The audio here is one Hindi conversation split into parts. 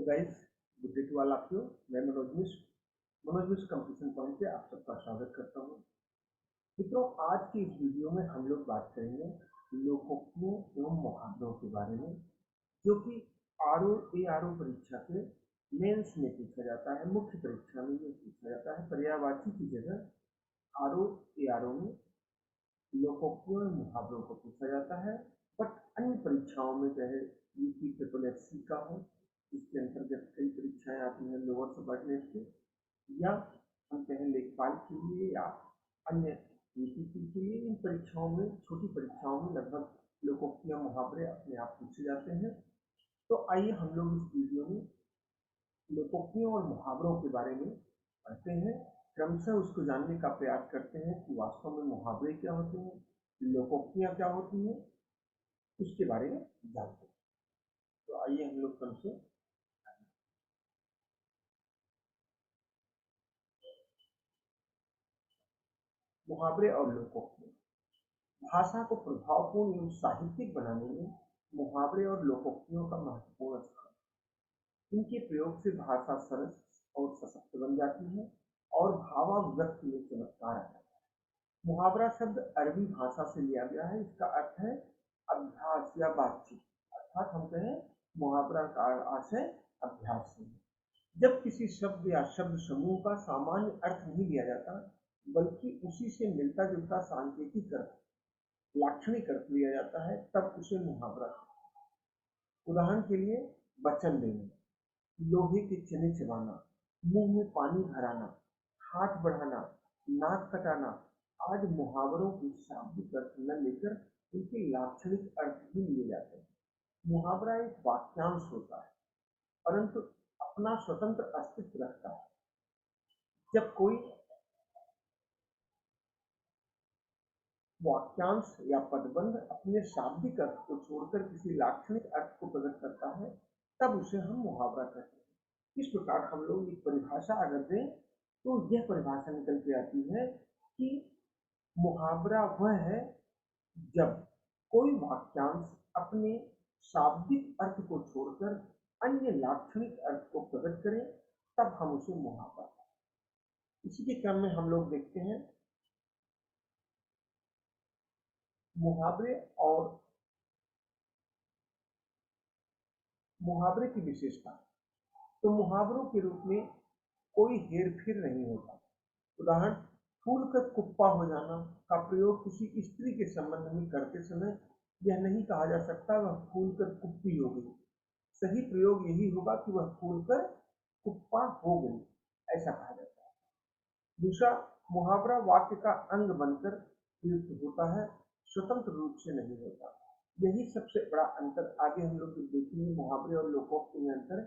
तो guys, good day to all of you. मैं मनोज मिश्र कंपटीशन पॉइंट से आप सबका स्वागत करता हूँ। मित्रों, आज की इस वीडियो में हम लोग बात करेंगे लोकोक्तियों एवं मुहावरों के बारे में, जो कि आर ओ परीक्षा के मेंस में पूछा जाता है। मुख्य परीक्षा में ये पूछा जाता है। पर्यायवाची की जगह आर ओ में लोकोक्तियों और मुहावरों को पूछा जाता है। बट अन्य परीक्षाओं में, चाहे यूपी ट्रिपल एस सी का हो, इसके अंतर्गत कई परीक्षाएं आती हैं लोअर सबऑर्डिनेट के, या हम कहें लेखपाल के लिए या अन्य यूपीपी के लिए, इन परीक्षाओं में, छोटी परीक्षाओं में लगभग लोकोक्तियां मुहावरे अपने आप पूछे जाते हैं। तो आइए हम लोग इस वीडियो में लोकोक्तियों और मुहावरों के बारे में पढ़ते हैं। क्रमशः उसको जानने का प्रयास करते हैं कि वास्तव में मुहावरे क्या होते हैं, लोकोक्तियां क्या होती हैं, उसके बारे में जानते हैं। तो आइए हम लोग क्रमशः मुहावरे और लोकोक्तियां। भाषा को प्रभावपूर्ण एवं साहित्यिक बनाने में मुहावरे और लोकोक्तियों का महत्वपूर्ण स्थान। इनके प्रयोग से भाषा सरस और सशक्त बन जाती है और भावाभिव्यक्ति में चमत्कार आ जाता है। मुहावरा शब्द अरबी भाषा से लिया गया है। इसका अर्थ है अभ्यास या बातचीत। अर्थात हम कहें मुहावरा का आशय अभ्यास है। जब किसी शब्द या शब्द समूह का सामान्य अर्थ नहीं लिया जाता, बल्कि उसी से मिलता जुलता सांकेतिक अर्थ, लाक्षणिक अर्थ लिया जाता है, तब उसे मुहावरा कहते हैं। उदाहरण के लिए, वचन देना, लोहे के चने चबाना, मुंह में पानी भराना, हाथ बढ़ाना, नाक कटाना आज मुहावरों के शाब्दिक अर्थ न लेकर उनके लाक्षणिक अर्थ ही लिए जाते हैं। मुहावरा एक वाक्यांश होता है, परंतु अपना स्वतंत्र अस्तित्व रखता है। जब कोई वाक्यांश या पदबंध अपने शाब्दिक अर्थ को छोड़कर किसी लाक्षणिक अर्थ को प्रकट करता है, तब उसे हम मुहावरा कहते हैं। इस प्रकार हम लोग एक परिभाषा अगर दें तो यह परिभाषा निकल के आती है कि मुहावरा वह है जब कोई वाक्यांश अपने शाब्दिक अर्थ को छोड़कर अन्य लाक्षणिक अर्थ को प्रकट करे, तब हम उसे मुहावरा कहते हैं। इसी के क्रम में हम लोग देखते हैं मुहावरे और मुहावरे की विशेषता। तो मुहावरों के रूप में कोई हेर फेर नहीं होता। उदाहरण, फूल का कुप्पा हो जाना का प्रयोग किसी स्त्री के संबंध में करते समय यह नहीं कहा जा सकता वह फूल कर कुप्पी हो गई। सही प्रयोग यही होगा कि वह फूल कर कुप्पा हो गई, ऐसा कहा जाता है। दूसरा, मुहावरा वाक्य का अंग बनकर प्रयुक्त होता है, स्वतंत्र रूप से नहीं होता। यही सबसे बड़ा अंतर आगे हम लोग देखेंगे मुहावरे और लोकोक्ति में अंतर।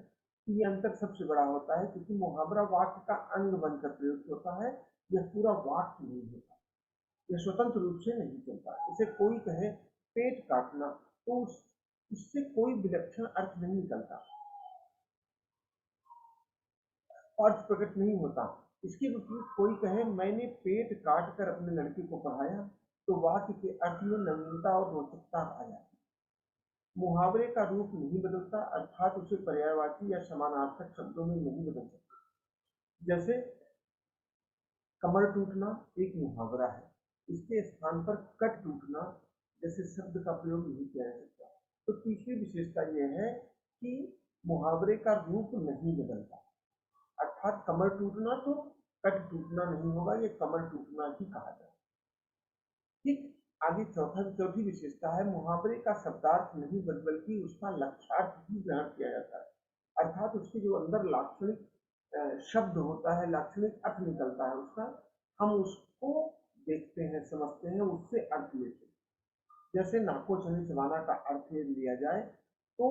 ये अंतर सबसे बड़ा होता है क्योंकि मुहावरा वाक्य का अंग बनकर प्रयुक्त होता है, यह पूरा वाक्य नहीं होता, यह स्वतंत्र रूप से नहीं चलता। इसे कोई कहे पेट काटना तो इससे कोई विलक्षण अर्थ नहीं निकलता, अर्थ प्रकट नहीं होता। इसके विपरीत कोई कहे मैंने पेट काट कर अपने लड़के को पढ़ाया, तो वाक्य के अर्थ में नवीनता और रोचकता आ जाती है। मुहावरे का रूप नहीं बदलता, अर्थात उसे पर्यायवाची या समानार्थक शब्दों में नहीं बदल सकता। जैसे कमर टूटना एक मुहावरा है, इसके स्थान पर कट टूटना जैसे शब्द का प्रयोग नहीं किया जा सकता। तो तीसरी विशेषता यह है कि मुहावरे का रूप नहीं बदलता, अर्थात कमर टूटना तो कट टूटना नहीं होगा, ये कमर टूटना ही कहा जाए। ठीक आगे चौथी विशेषता है, मुहावरे का शब्दार्थ नहीं बल्कि उसका लक्ष्यार्थ ही ग्रहण किया जाता है, अर्थात उसके जो अंदर लाक्षणिक शब्द होता है, लाक्षणिक अर्थ निकलता है उसका, हम उसको देखते हैं, समझते हैं, उससे अर्थ लेते हैं। जैसे नाको चने चबाना का अर्थ लिया जाए तो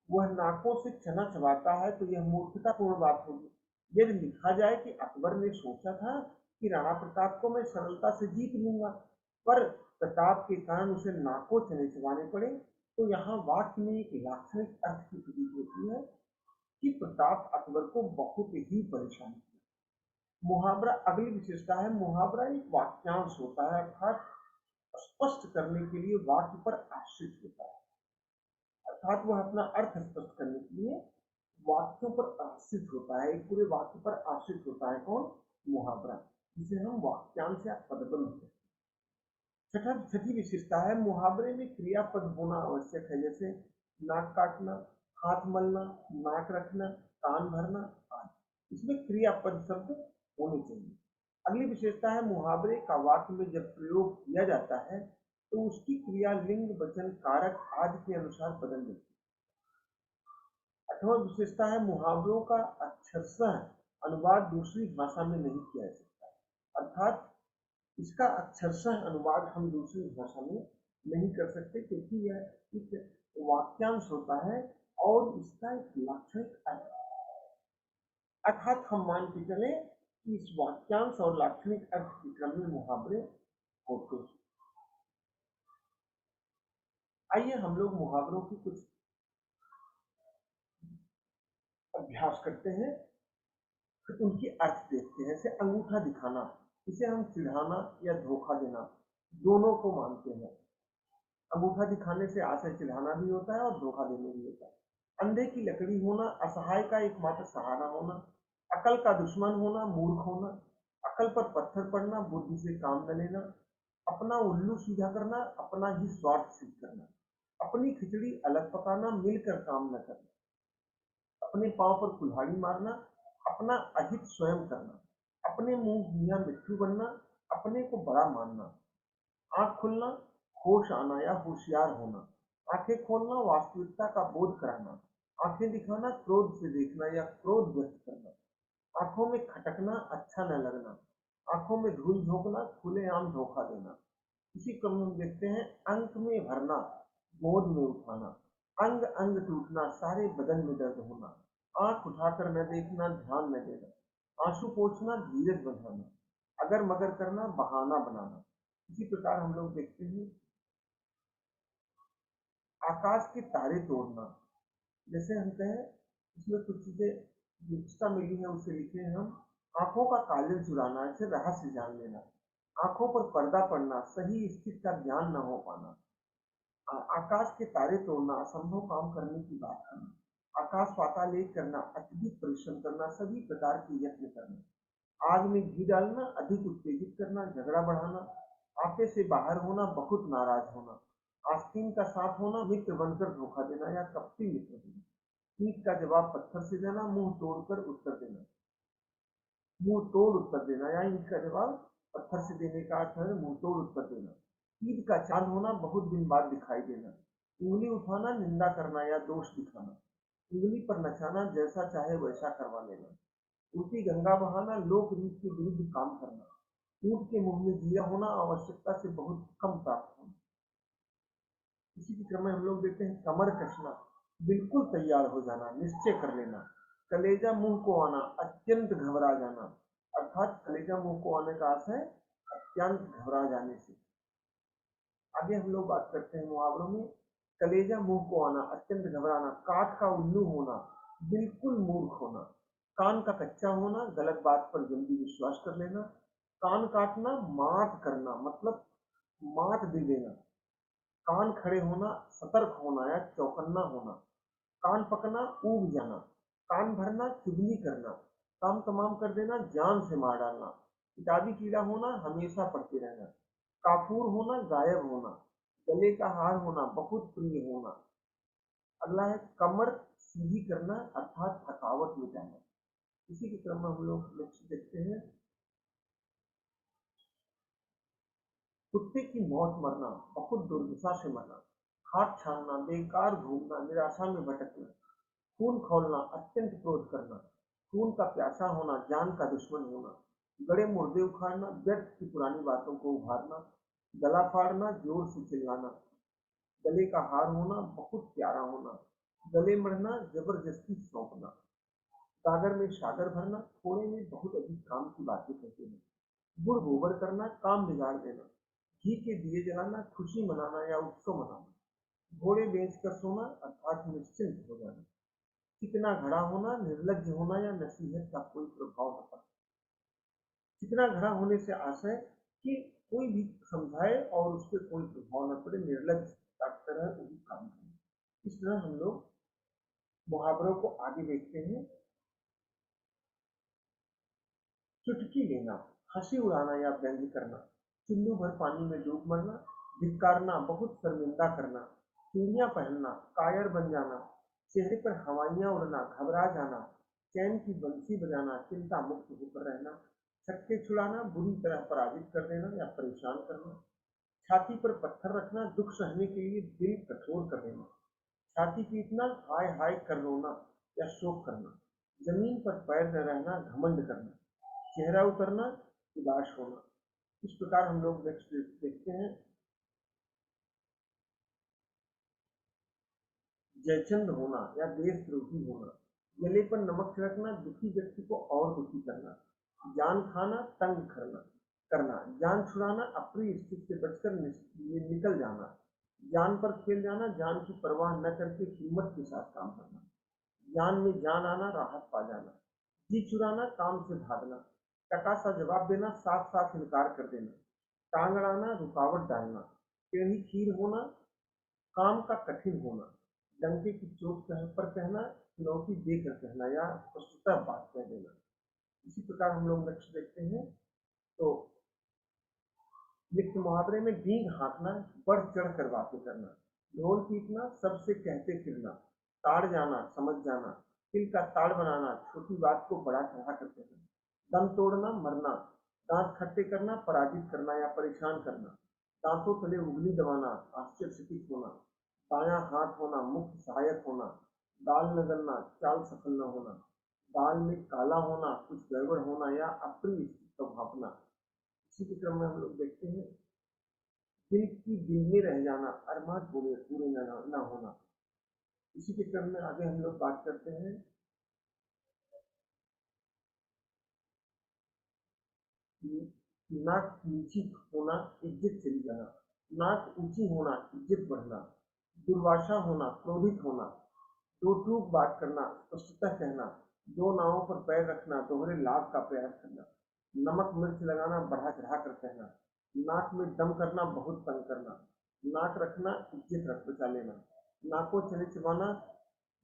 वह नाकों से चना चबाता है, तो यह मूर्खतापूर्ण बात होगी। यदि लिखा जाए कि अकबर ने सोचा था कि राणा प्रताप को मैं सरलता से जीत लूंगा, पर प्रताप के कारण उसे नाकों चने चबाने पड़े, तो यहाँ वाक्य में एक लाक्षणिक अर्थ की प्रतीत होती है कि प्रताप अकबर को बहुत ही परेशान किया। मुहावरा अगली विशेषता है, मुहावरा एक वाक्यांश होता है, अर्थात स्पष्ट करने के लिए वाक्य पर आश्रित होता है, अर्थात वह अपना अर्थ स्पष्ट करने के लिए वाक्यों पर आश्रित होता है, एक पूरे वाक्य पर आश्रित होता है। कौन? मुहावरा, जिसे हम वाक्यांश या पदबंध कहते हैं। छठी विशेषता है, मुहावरे में क्रियापद होना आवश्यक है, जैसे नाक काटना, हाथ मलना, नाक रखना, कान भरना आदि। इसमें क्रियापद शब्द होने चाहिए। अगली विशेषता है, मुहावरे का वाक्य में जब प्रयोग किया जाता है तो उसकी क्रिया लिंग, वचन, कारक आदि के अनुसार बदल जाती है। अठवां विशेषता है, मुहावरों का अक्षरशः अनुवाद दूसरी भाषा में नहीं किया जा सकता, अर्थात इसका अक्षरशः अनुवाद हम दूसरी भाषा में नहीं कर सकते, क्योंकि यह एक वाक्यांश होता है और इसका एक लाक्षणिक अर्थ है। अर्थात हम मान के चले कि इस वाक्यांश और लाक्षणिक अर्थ के क्रम में मुहावरे होते हैं। आइए हम लोग मुहावरों की कुछ अभ्यास करते हैं, फिर उनकी अर्थ देखते हैं। जैसे अंगूठा दिखाना, इसे हम चिढ़ाना या धोखा देना दोनों को मानते हैं। अंगूठा दिखाने से आशय चिढ़ाना भी होता है और धोखा देने भी होता है। अंधे की लकड़ी होना, असहाय का एकमात्र सहारा होना, अकल का दुश्मन होना, मूर्ख होना, अकल पर पत्थर पड़ना, बुद्धि से काम न लेना, अपना उल्लू सीधा करना, अपना ही स्वार्थ सिद्ध करना, अपनी खिचड़ी अलग पकाना, मिलकर काम न करना, अपने पांव पर कुल्हाड़ी मारना, अपना अहित स्वयं करना, अपने मुंह मियां मिट्ठू बनना, अपने को बड़ा मानना, आंख खुलना, होश आना या होशियार होना, आंखें खोलना, वास्तविकता का बोध कराना, आंखें दिखाना, क्रोध से देखना या क्रोध व्यक्त करना, आंखों में खटकना, अच्छा न लगना, आंखों में धूल झोंकना, खुलेआम धोखा देना। इसी क्रम में हम देखते हैं, अंक में भरना, गोद में उठाना, अंग अंग टूटना, सारे बदन में दर्द होना, आंख उठाकर न देखना, ध्यान न देना, आंसू पोंछना, धीरज बंधाना, अगर मगर करना, बहाना बनाना। इसी प्रकार हम लोग देखते हैं, आकाश के तारे तोड़ना, जैसे हम कहें इसमें कुछ चीजें निष्ठा मिली है, उसे लिखे हैं हम। आंखों का काजल चुराना, इसे रहस्य जान लेना, आंखों पर पर्दा पड़ना, सही स्थिति का ज्ञान न हो पाना, आकाश के तारे तोड़ना, असंभव काम करने की बात करना, आकाश पाताल एक करना, अत्यधिक परिश्रम करना, सभी प्रकार के यत्न करना, आग में घी डालना, अधिक उत्तेजित करना, झगड़ा बढ़ाना, आपे से बाहर होना, बहुत नाराज होना, आस्तीन का साथ होना, मित्र बनकर धोखा देना या कपटी मित्र होना, ईंट का जवाब पत्थर से देना, मुंह तोड़कर उत्तर देना, मुंह तोड़ उत्तर देना या ईंट का जवाब पत्थर से देने का अर्थ है मुंह तोड़ उत्तर देना, ईद का चांद होना, बहुत दिन बाद दिखाई देना, उंगली उठाना, निंदा करना या दोष दिखाना, उंगली पर नचाना, जैसा चाहे वैसा करवा लेना, उल्टी गंगा बहाना, लोक रीत के विरुद्ध काम करना, ऊंट के मुंह में जीरा होना, आवश्यकता से बहुत कम प्राप्त होना। इसी के क्रम में हम लोग देखते हैं, कमर कसना, बिल्कुल तैयार हो जाना, निश्चय कर लेना, कलेजा मुंह को आना, अत्यंत घबरा जाना, अर्थात कलेजा मुंह को आने का अर्थ है अत्यंत घबरा जाने से। आगे हम लोग बात करते हैं मुहावरों में, कलेजा मुंह को आना, अत्यंत घबराना, काठ का उल्लू होना, बिल्कुल मूर्ख होना, कान का कच्चा होना, गलत बात पर जल्दी विश्वास कर लेना, कान काटना, मात करना, मतलब मात दे देना, कान खड़े होना, सतर्क होना या चौकन्ना होना, कान पकना, ऊब जाना, कान भरना, चुगली करना, काम तमाम कर देना, जान से मार डालना, किताबी कीड़ा होना, हमेशा पढ़ते रहना, काफूर होना, गायब होना, गले का हार होना, बहुत प्रिय होना। अगला है कमर सीधी करना, अर्थात थकावट मिटाना। इसी के क्रम में हम लोग नेक्स्ट देखते हैं, कुत्ते की मौत मरना, बहुत दुर्दशा से मरना, खाट छानना, बेकार घूमना, निराशा में भटकना, खून खौलना, अत्यंत क्रोध करना, खून का प्यासा होना, जान का दुश्मन होना, गड़े मुर्दे उखाड़ना, व्यर्थ की पुरानी बातों को उभारना, गला फाड़ना, जोर से चिल्लाना, गले का हार होना, बहुत प्यारा होना, गले मढ़ना, जबरदस्ती सौंपना, सागर में सागर भरना, थोड़े में बहुत अधिक काम की बातें कहते हैं, गुड़ गोबर करना, काम बिगाड़ देना, घी के दिए जलाना, खुशी मनाना या उत्सव मनाना, घोड़े बेचकर सोना, अर्थात निश्चिंत हो जाना, चिकना घड़ा होना, निर्लज्ज होना या नसीहत का कोई प्रभाव न पड़ना। चिकना घड़ा होने से आशय कि कोई भी समझाए और उस पर कोई प्रभाव न पड़े, निर्लज्ज का तरह वही काम करें। इस तरह हम लोग मुहावरों को आगे देखते हैं। चुटकी लेना, हंसी उड़ाना या व्यंग्य करना, चुल्लू भर पानी में डूब मरना, धिक्कारना, बहुत शर्मिंदा करना, चूड़ियां पहनना, कायर बन जाना, चेहरे पर हवाइयां उड़ना, घबरा जाना, चैन की बंसी बजाना, चिंता मुक्त होकर रहना, छक्के छुड़ाना, बुरी तरह पराजित कर देना या परेशान करना, छाती पर पत्थर रखना, दुख सहने के लिए दिल कठोर कर देना, छाती पीटना, हाय हाय कर रोना या शोक करना, जमीन पर पैर न रहना, घमंड करना, चेहरा उतरना, उदास होना। इस प्रकार हम लोग नेक्स्ट देखते हैं। जयचंद होना या देशद्रोही होना, गले पर नमक छिड़कना, दुखी व्यक्ति को और दुखी करना, जान खाना, तंग करना, जान छुड़ाना, अप्रिय स्थिति से बचकर निकल जाना, जान पर खेल जाना, जान की परवाह न करके हिम्मत के साथ काम करना, जान में जान आना, राहत पा जाना, जी चुराना, काम से भागना, टका सा जवाब देना, साफ साफ इनकार कर देना, टांग अड़ाना, रुकावट डालना, टेढ़ी खीर होना, काम का कठिन होना, डंके की चोट पर कहना, चुनौती देकर कहना या स्पष्टतः बात कह देना। इसी प्रकार हम लोग नेक्स्ट देखते हैं। तो लिखित मुहावरे में डींग हाँकना, बढ़ चढ़ कर बातें करना, ढोल पीटना, सबसे कहते फिरना, ताड़ जाना, समझ जाना, तिल का ताड़ बनाना, छोटी बात को बड़ा चढ़ा कर कहना, दम तोड़ना, मरना, दांत खट्टे करना, पराजित करना या परेशान करना, दांतों तले उंगली दबाना, आश्चर्यचकित होना, बायां हाथ होना, मुख्य सहायक होना, दाल न गलना, चाल सफल न होना, दाल में काला होना, कुछ गड़बड़ होना या अप्रिय स्थिति को भापना। इसी के क्रम में हम लोग देखते हैं। दिल की दिल में रह जाना, अरमान पूरे पूरे न होना। इसी के क्रम में आगे हम लोग बात करते हैं। नाक नीची होना, इज्जत चली जाना, नाक ऊंची होना, इज्जत बढ़ना, दुर्वासा होना, क्रोधित होना, दो टूक बात करना, स्पष्टता कहना, दो नावों पर पैर रखना, दोहरे लाभ का प्रयास करना, नमक मिर्च लगाना, बढ़ा चढ़ा कर कहना, नाक में दम करना, बहुत तंग करना, नाक रखना, इज्जत रख बचा लेना, नाकों चले चबाना,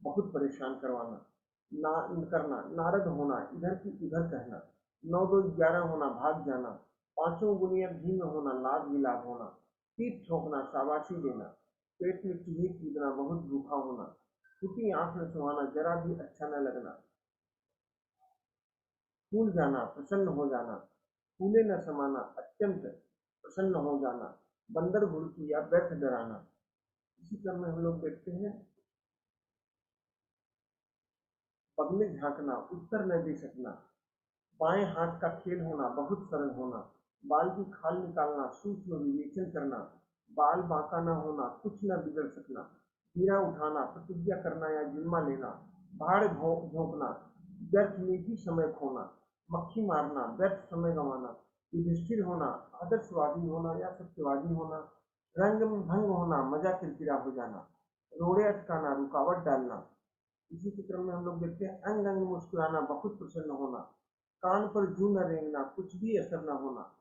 बहुत परेशान करवाना, ना करना, नारद होना, इधर की उधर कहना, नौ दो ग्यारह होना, भाग जाना, पांचों गुनिया घी में होना, लाभ ही लाभ होना, पीठ ठोकना, शाबाशी देना, पेट में चूहे कूदना, बहुत भूखा होना, टूटी आंख में सुहाना, जरा भी अच्छा न लगना, फूल जाना, प्रसन्न हो जाना, फूले न समाना, अत्यंत प्रसन्न हो जाना, बंदर घुड़की या व्यर्थ डराना। इसी क्रम में हम लोग देखते हैं। पगले झांकना, उत्तर न दे सकना, बाएं हाथ का खेल होना, बहुत सरल होना, बाल की खाल निकालना, सूक्ष्म विवेचन करना, बाल बांका न होना, कुछ न बिगड़ सकना, हीरा उठाना, प्रतिज्ञा करना या जिम्मा लेना, भाड़ झोंकना, व्यर्थ में ही समय खोना, मक्खी मारना, व्यर्थ समय गंवाना, युधिष्ठिर होना, आदर्शवादी होना या सत्यवादी होना, रंग में भंग होना, मजा किरकिरा हो जाना, रोड़े अटकाना, रुकावट डालना। इसी के क्रम में हम लोग देखते हैं। अंग अंग मुस्कुराना, बहुत प्रसन्न होना, कान पर जू न रेंगना, कुछ भी असर न होना,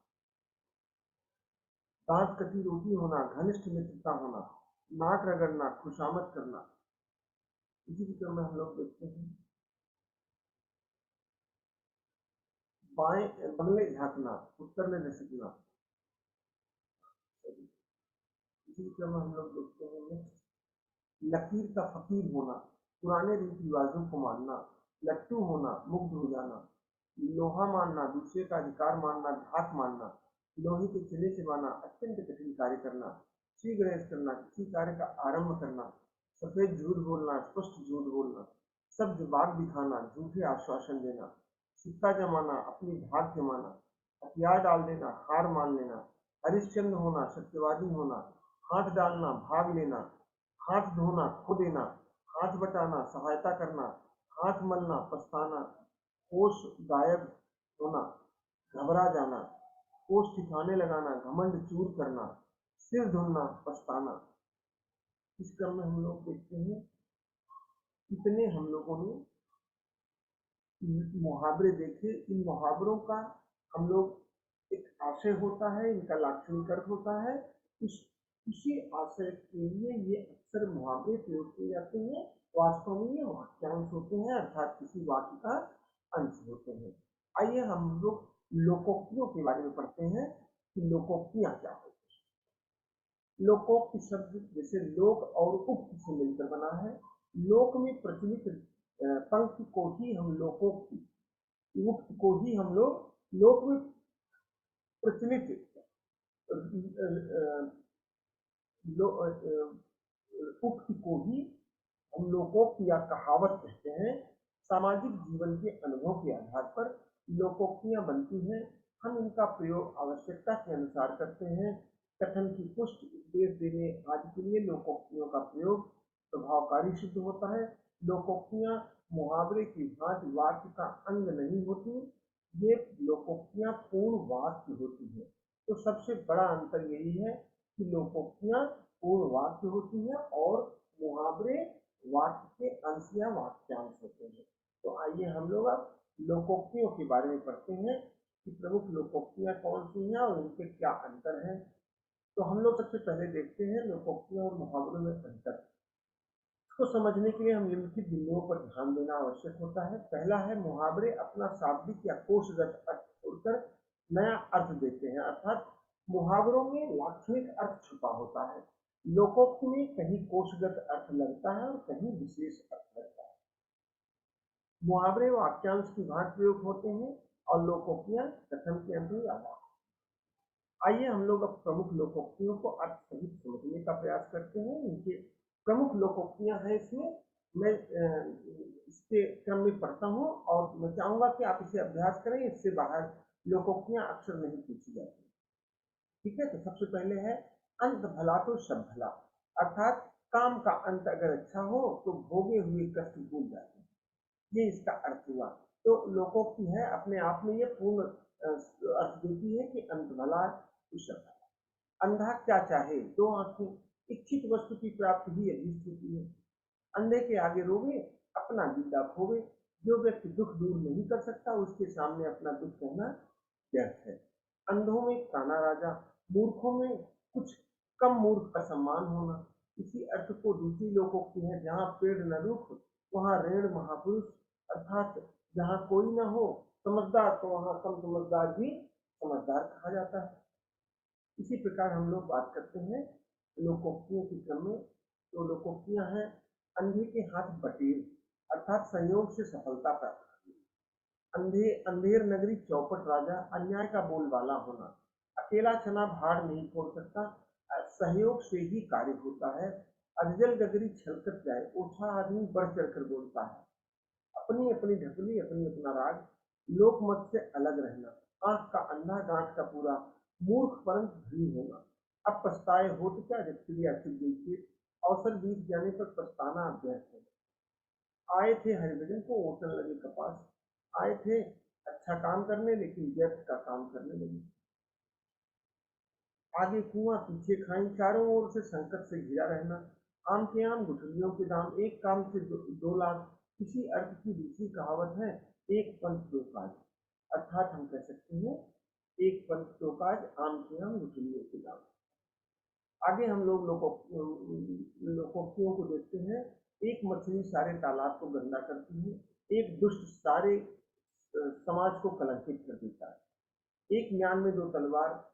दांत कटी रोटी होना, घनिष्ठ मित्रता होना, नाक रगड़ना, खुशामद करना। इसी के क्रम में हम लोग देखते हैं। बाएं बगले झांकना, उत्तर में दशकना। इसी के क्रम में हम लोग देखते हैं। लकीर का फकीर होना, पुराने रीति रिवाजों को मानना, लट्टू होना, मुग्ध हो जाना, लोहा मानना, दूसरे का अधिकार मानना, धाक मानना, लोहे के चिले चबाना, अत्यंत कठिन कार्य करना, श्री गणेश करना, किसी कार्य का आरंभ करना, सफेद झूठ बोलना, स्पष्ट झूठ बोलना, शब्द बाग दिखाना, झूठे आश्वासन देना, सिक्का जमाना, अपनी धाक जमाना, हथियार डाल देना, हार मान लेना, हरिश्चंद्र होना, सत्यवादी होना, हाथ डालना, भाग लेना, हाथ धोना, खो देना, हाथ बटाना, सहायता करना, हाथ मलना, पछताना, होश गायब होना, घबरा जाना, होश ठिकाने लगाना, घमंड चूर करना, सिर धुलना, पछताना। इस क्रम में हम लोग देखते हैं। इतने हम लोगों ने मुहावरे देखे। इन मुहावरों का हम लोग एक आशय होता है, इनका लाक्षणिक अर्थ होता है। उस उसी आशय के लिए ये अक्सर मुहावरे प्रयोग किए जाते हैं। वास्तव में ये वाक्य होते हैं, अर्थात किसी वाक्य का अंश होते हैं। आइए हम लोग लोकोक्तियों के बारे में पढ़ते हैं कि लोकोक्तियां क्या होती हैं। लोकोक्ति शब्द जैसे लोक और उक्त से मिलकर बना है। लोक में प्रचलित पंक्ति को ही हम लोकोक्ति, उक्त को ही हम लोग लोक में प्रचलित उक्त को ही हम लोकोक्ति या कहावत कहते हैं। सामाजिक जीवन के अनुभव के आधार पर लोकोक्तियां बनती हैं। हम इनका प्रयोग आवश्यकता के अनुसार करते हैं। कथन की पुष्टि, उपदेश देने आदि के लिए लोकोक्तियों का प्रयोग प्रभावकारी सिद्ध होता है। लोकोक्तियां मुहावरे की भांति वाक्य का अंग नहीं होती, ये लोकोक्तियां पूर्ण वाक्य होती है। तो सबसे बड़ा अंतर यही है कि लोकोक्तियां पूर्ण वाक्य होती है और मुहावरे वाक्य के अंश या वाक्यांश होते हैं। तो आइए हम लोग अब लोकोक्तियों के बारे में पढ़ते हैं कि प्रमुख लोकोक्तियां कौन सी हैं और उनके क्या अंतर हैं। तो हम लोग सबसे पहले देखते हैं लोकोक्तियों और मुहावरों में अंतर। इसको समझने के लिए हम निम्नलिखित बिंदुओं पर ध्यान देना आवश्यक होता है। पहला है, मुहावरे अपना शाब्दिक या कोशगत अर्थ छोड़कर नया अर्थ देते हैं, अर्थात मुहावरों में लाक्षणिक अर्थ छुपा होता है। लोकोक्ति में कहीं कोशगत अर्थ लगता है और कहीं विशेष अर्थ लगता है। मुहावरे वाक्यांश की भांति प्रयोग होते हैं और लोकोक्तियां कथन के अंत में आधार। आइए हम लोग अब प्रमुख लोकोक्तियों को अर्थ सहित समझने का प्रयास करते हैं। इनके प्रमुख लोकोक्तियां हैं, इसमें मैं इसके क्रम में पढ़ता हूँ और मैं चाहूंगा कि आप इसे अभ्यास करें। इससे बाहर लोकोक्तियां अक्सर नहीं पूछी जाती। ठीक है, तो सबसे पहले है, अंत भला तो सब भला, अर्थात काम का अंत अगर अच्छा हो तो भोगे हुए कष्ट भूल जाते हैं। ये इसका अर्थ हुआ। तो लोकोक्ति है, अपने आप में ये पूर्ण अर्थ देती है कि अंत भला तो सब भला। अंधा क्या चाहे, दो आंखें, इच्छित वस्तु की प्राप्ति ही अभीष्ट होती है। अंधे के आगे रोवे, अपना दीदा खोवे। जो व्यक्ति दुख दूर नहीं कर सकता, उसके सामने अपना दुख कहना व्यर्थ है। अंधों में काना राजा, मूर्खों में कुछ कम मूर्ख का सम्मान होना। इसी अर्थ को दूसरी लोकोक्ति है, जहाँ पेड़ न रूख वहाँ ऋण महापुरुष, अर्थात जहाँ कोई न हो समझदार तो वहाँ कम समझदार भी समझदार कहा जाता है। इसी प्रकार हम लोग बात करते हैं लोकोक्तियों के क्रम में। तो लोकोक्तियां हैं, अंधे के हाथ बटेर, अर्थात संयोग से सफलता प्राप्त करनी। अंधेर नगरी चौपट राजा, अन्याय का बोलबाला होना। अकेला चना भाड़ नहीं फोड़ सकता, सहयोग से ही कार्य होता है। अधजल गगरी छलकत जाए, ओछा आदमी बढ़ चढ़कर बोलता है। अपनी अपनी ढकली, अपनी अपना राग, लोकमत से अलग रहना। आंख का अंधा, गांठ का पूरा, मूर्ख परंतु धनी होना। अब पछताए होत क्या, जब चिड़िया चुग गई खेत, अवसर बीत जाने पर पछताना अभ्यस्त है। आए थे हरिभजन को ओटन लगे कपास, आए थे अच्छा काम करने लेकिन व्यर्थ का काम करने लगे। आगे कुआं पीछे खाई, चारों ओर से संकट से घिरा रहना। आम के आम गुठलियों के दाम, एक काम से दो लाख। इसी अर्थ की दूसरी कहावत है, एक पंथ दो काज, अर्थात हम कह सकते हैं एक पंथ दो काज, आम के आम गुठलियों के दाम। आगे हम लोग लोकोक्तियों को देखते हैं। एक मछली सारे तालाब को गंदा करती है, एक दुष्ट सारे समाज को कलंकित कर देता है। एक म्यान में दो तलवार,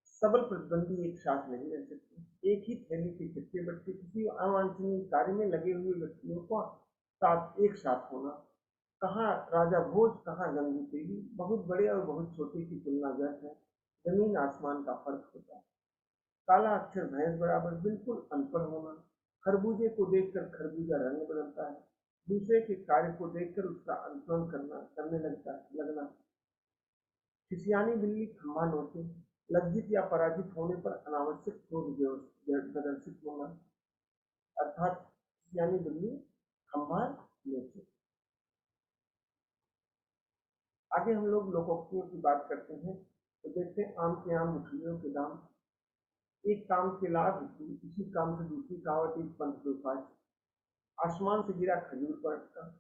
सबल प्रतिद्वंदी एक साथ नहीं रह सकते। एक ही थैली के चट्टे बट्टे, किसी अवांछनीय कार्य में लगे हुए व्यक्तियों को साथ एक साथ होना। कहाँ राजा भोज, कहाँ गंगू तेली, बहुत बड़े और बहुत छोटे की तुलना व्यर्थ है, जमीन आसमान का फर्क होता है। काला अक्षर भैंस बराबर, बिल्कुल अनपढ़ होना। खरबूजे को देखकर खरबूजा रंग बदलता है, दूसरे के कार्य को देखकर उसका अनुसरण करने लगना। खिसियानी बिल्ली खंभा नोचे, लज्जित या पराजित होने पर अनावश्यक क्रोध प्रदर्शित होना, अर्थात खिसियानी बिल्ली खंभा नोचे। आगे हम लोग लोकोक्तियों की बात करते हैं। तो देखते हैं, आम के आम गुठलियों के दाम, एक काम के लाभ, इसी काम से दूसरी कहावत, एक पंथ दो काज। आसमान से गिरा खजूर पर अटका,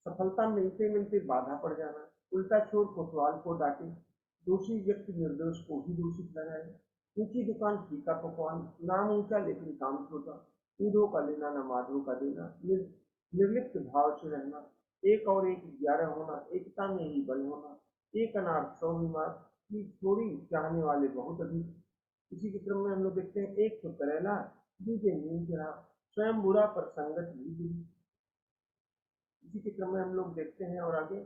सफलता मिलते मिलते बाधा पड़ जाना। उल्टा चोर कोतवाल को डांटे, दोषी व्यक्ति निर्दोष को ही दोषी ठहराए। ऊंची दुकान फीका पकवान, नाम ऊंचा लेकिन काम छोटा। ऊधो का लेना न माधो का देना, निर्लिप्त भाव से रहना, एक और एक 11 होना, एकता में ही बल होना, एक अनार 100 बीमार की थोड़ी चाहने वाले बहुत अधिक। इसी के क्रम में हम लोग देखते हैं, एक तो करेला दूजे नींद रहा, स्वयं बुरा पर संगत भी बुरी। इसी के क्रम में हम लोग देखते हैं और आगे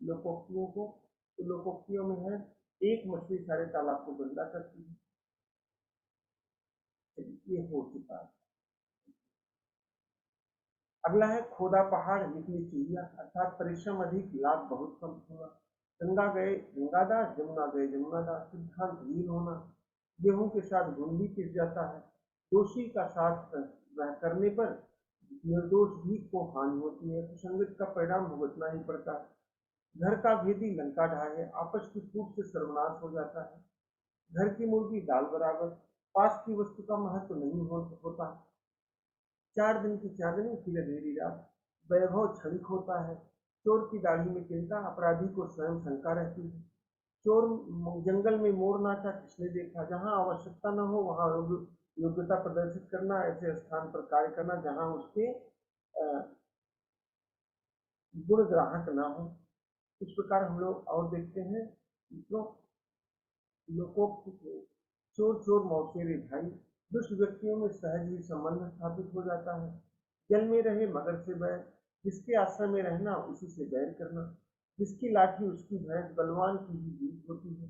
लोकोक्तियों को, तो लोकोक्तियों में है, एक मछली सारे तालाब को गंदा करती है। ये हो चुका है। अगला है खोदा पहाड़ निकली चिड़िया, अर्थात परिश्रम अधिक लाभ बहुत कम होना। गंगा गए गंगादास, जमुना गए जमुनादास, सिद्धांत हीन होना। गेहूं के साथ घुन भी पिस जाता है। दोषी का साथ करने पर निर्दोष भी को हानि होती है, कुसंगत का परिणाम भुगतना ही पड़ता है। घर का भेदी लंका ढाए, आपस की फूट से सर्वनाश हो जाता है। घर की मुर्गी दाल बराबर, पास की वस्तु का महत्व नहीं होता। 4 दिन की चांदनी फिर अंधेरी रात, वैभव क्षणिक होता है। चोर की दाढ़ी में चिंता, अपराधी को स्वयं शंका रहती है। चोर जंगल में मोर नाचा किसने देखा, जहां आवश्यकता न हो वहां योग्यता प्रदर्शित करना, ऐसे स्थान पर कार्य करना जहां उसके गुण ग्राहक न हो। इस प्रकार हम लोग और देखते हैं, तो लोकोक्ति के चोर चोर मौसेरे भाई, दुष्ट व्यक्तियों में सहज ही संबंध स्थापित हो जाता है। जल में रहे मगर से बैर, जिसके आश्रय में रहना उसी से बैर करना। जिसकी लाठी उसकी भैंस, बलवान की ही जीत होती है।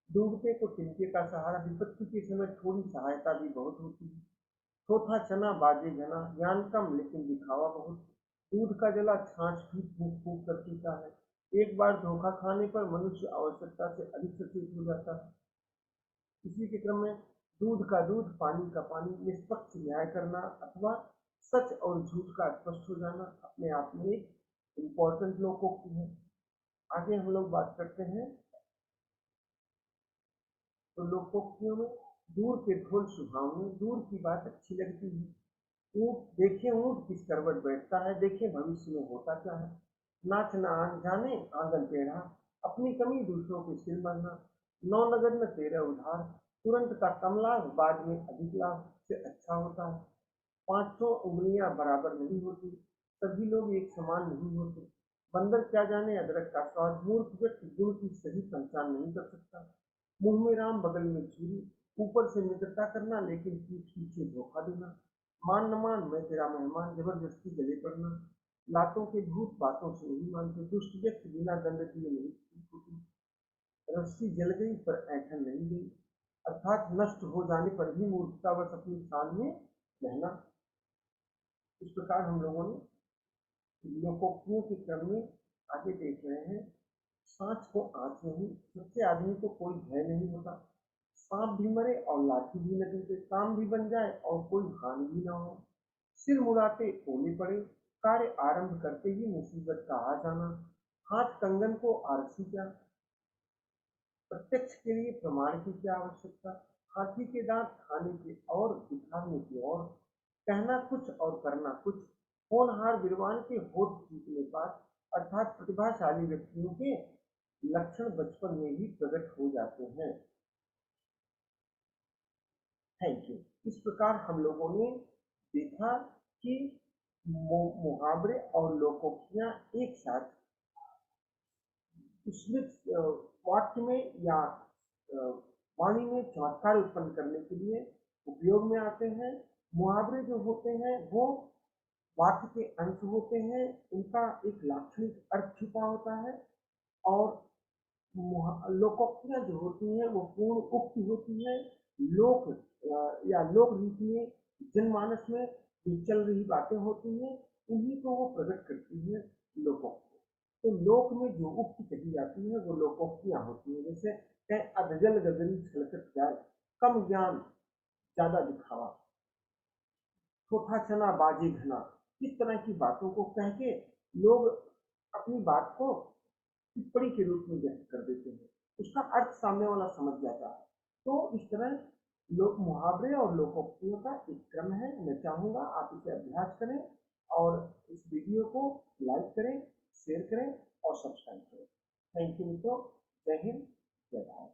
डूबते को तिनके का सहारा, विपत्ति के समय थोड़ी सहायता भी बहुत होती है। चौथा चना बाजे घना, ज्ञान कम लेकिन दिखावा बहुत। दूध का जला छाछ भी फूक फूक कर पीता है। एक बार धोखा खाने पर मनुष्य आवश्यकता से अधिक सचेत हो जाता है। इसी के क्रम में दूध का दूध, पानी का पानी, निष्पक्ष न्याय करना अथवा सच और झूठ का स्पष्ट हो जाना अपने आप में एक इम्पोर्टेंट लोकोक्ति है। आगे हम लोग बात करते हैं, तो लोकोक्तियों में दूर के ढोल सुहावने, दूर की बात अच्छी लगती है। ऊँट देखे, ऊँट किस करवट बैठता है, देखे भविष्य में होता क्या है। नाच न जाने आंगन टेढ़ा, अपनी कमी दूसरों के सिर मरना। 9 नगद न 13 उधार, तुरंत का कम लाभ बाद में अधिक लाभ से अच्छा होता है। 500 उंगलियां बराबर नहीं होती, सभी लोग एक समान नहीं होते। बंदर क्या जाने अदरक का स्वाद, मूर्ख व्यक्ति गुण की सही पहचान नहीं कर सकता। मुंह में राम बगल में छुरी, ऊपर से मित्रता करना लेकिन पीठ पीछे धोखा देना। मान न मान मैं तेरा मेहमान, जबरदस्ती गले पड़ना। लातों के भूत बातों से नहीं मानते, दुष्ट व्यक्ति बिना दंड दिए नहीं ठीक होती। रस्सी जल गई पर ऐंठन नहीं गई, अर्थात नष्ट हो जाने पर भी मूर्खतावश अपनी शान में रहना। इस प्रकार हम लोगों ने लोकोक्तियों के क्रम में आगे देख रहे हैं। सांच को आंच नहीं, सच्चे आदमी को कोई भय नहीं होता। सांप भी मरे और लाठी भी न टूटे, काम भी बन जाए और कोई हानि भी ना हो। सिर मुड़ाते ओले पड़े, कार्य आरंभ करते ही मुसीबत का आ जाना। हाथ कंगन को आरसी क्या, प्रत्यक्ष के लिए प्रमाण की क्या आवश्यकता। हाथी के दांत खाने के और दिखाने की और, कहना कुछ और करना कुछ। होनहार विद्वान के होठ चूकने पर, अर्थात प्रतिभाशाली व्यक्तियों के लक्षण बचपन में ही प्रकट हो जाते हैं। Thank you. इस प्रकार हम लोगों ने देखा कि मुहावरे और लोकोक्तियां एक साथ स्मित वाक्य में या वाणी में चमत्कार उत्पन्न करने के लिए उपयोग में आते हैं। मुहावरे जो होते हैं वो वाक्य के अंश होते हैं, उनका एक लाक्षणिक अर्थ छुपा होता है। और लोकोक्तियां जो होती हैं वो पूर्ण उक्ति होती है। लोक या लोक रीति में जनमानस में जो चल रही बातें होती हैं उन्हीं को वो प्रकट करती है लोकोक्ति। तो लोक में जो उक्ति कही जाती है वो लोकोक्तियां होती है। जैसे अधजल गगरी छलकत जाए, कम ज्ञान ज्यादा दिखावा, छोटा चना बाजे घना, इस तरह की बातों को कह के लोग अपनी बात को टिप्पणी के रूप में व्यक्त कर देते हैं, उसका अर्थ सामने वाला समझ जाता है। तो इस तरह लोक मुहावरे और लोकोक्तियों का एक क्रम है। मैं चाहूंगा आप इसे अभ्यास करें और इस वीडियो को लाइक करें, शेयर करें और सब्सक्राइब करें। थैंक यू मित्रों। जय हिंद, जय भारत।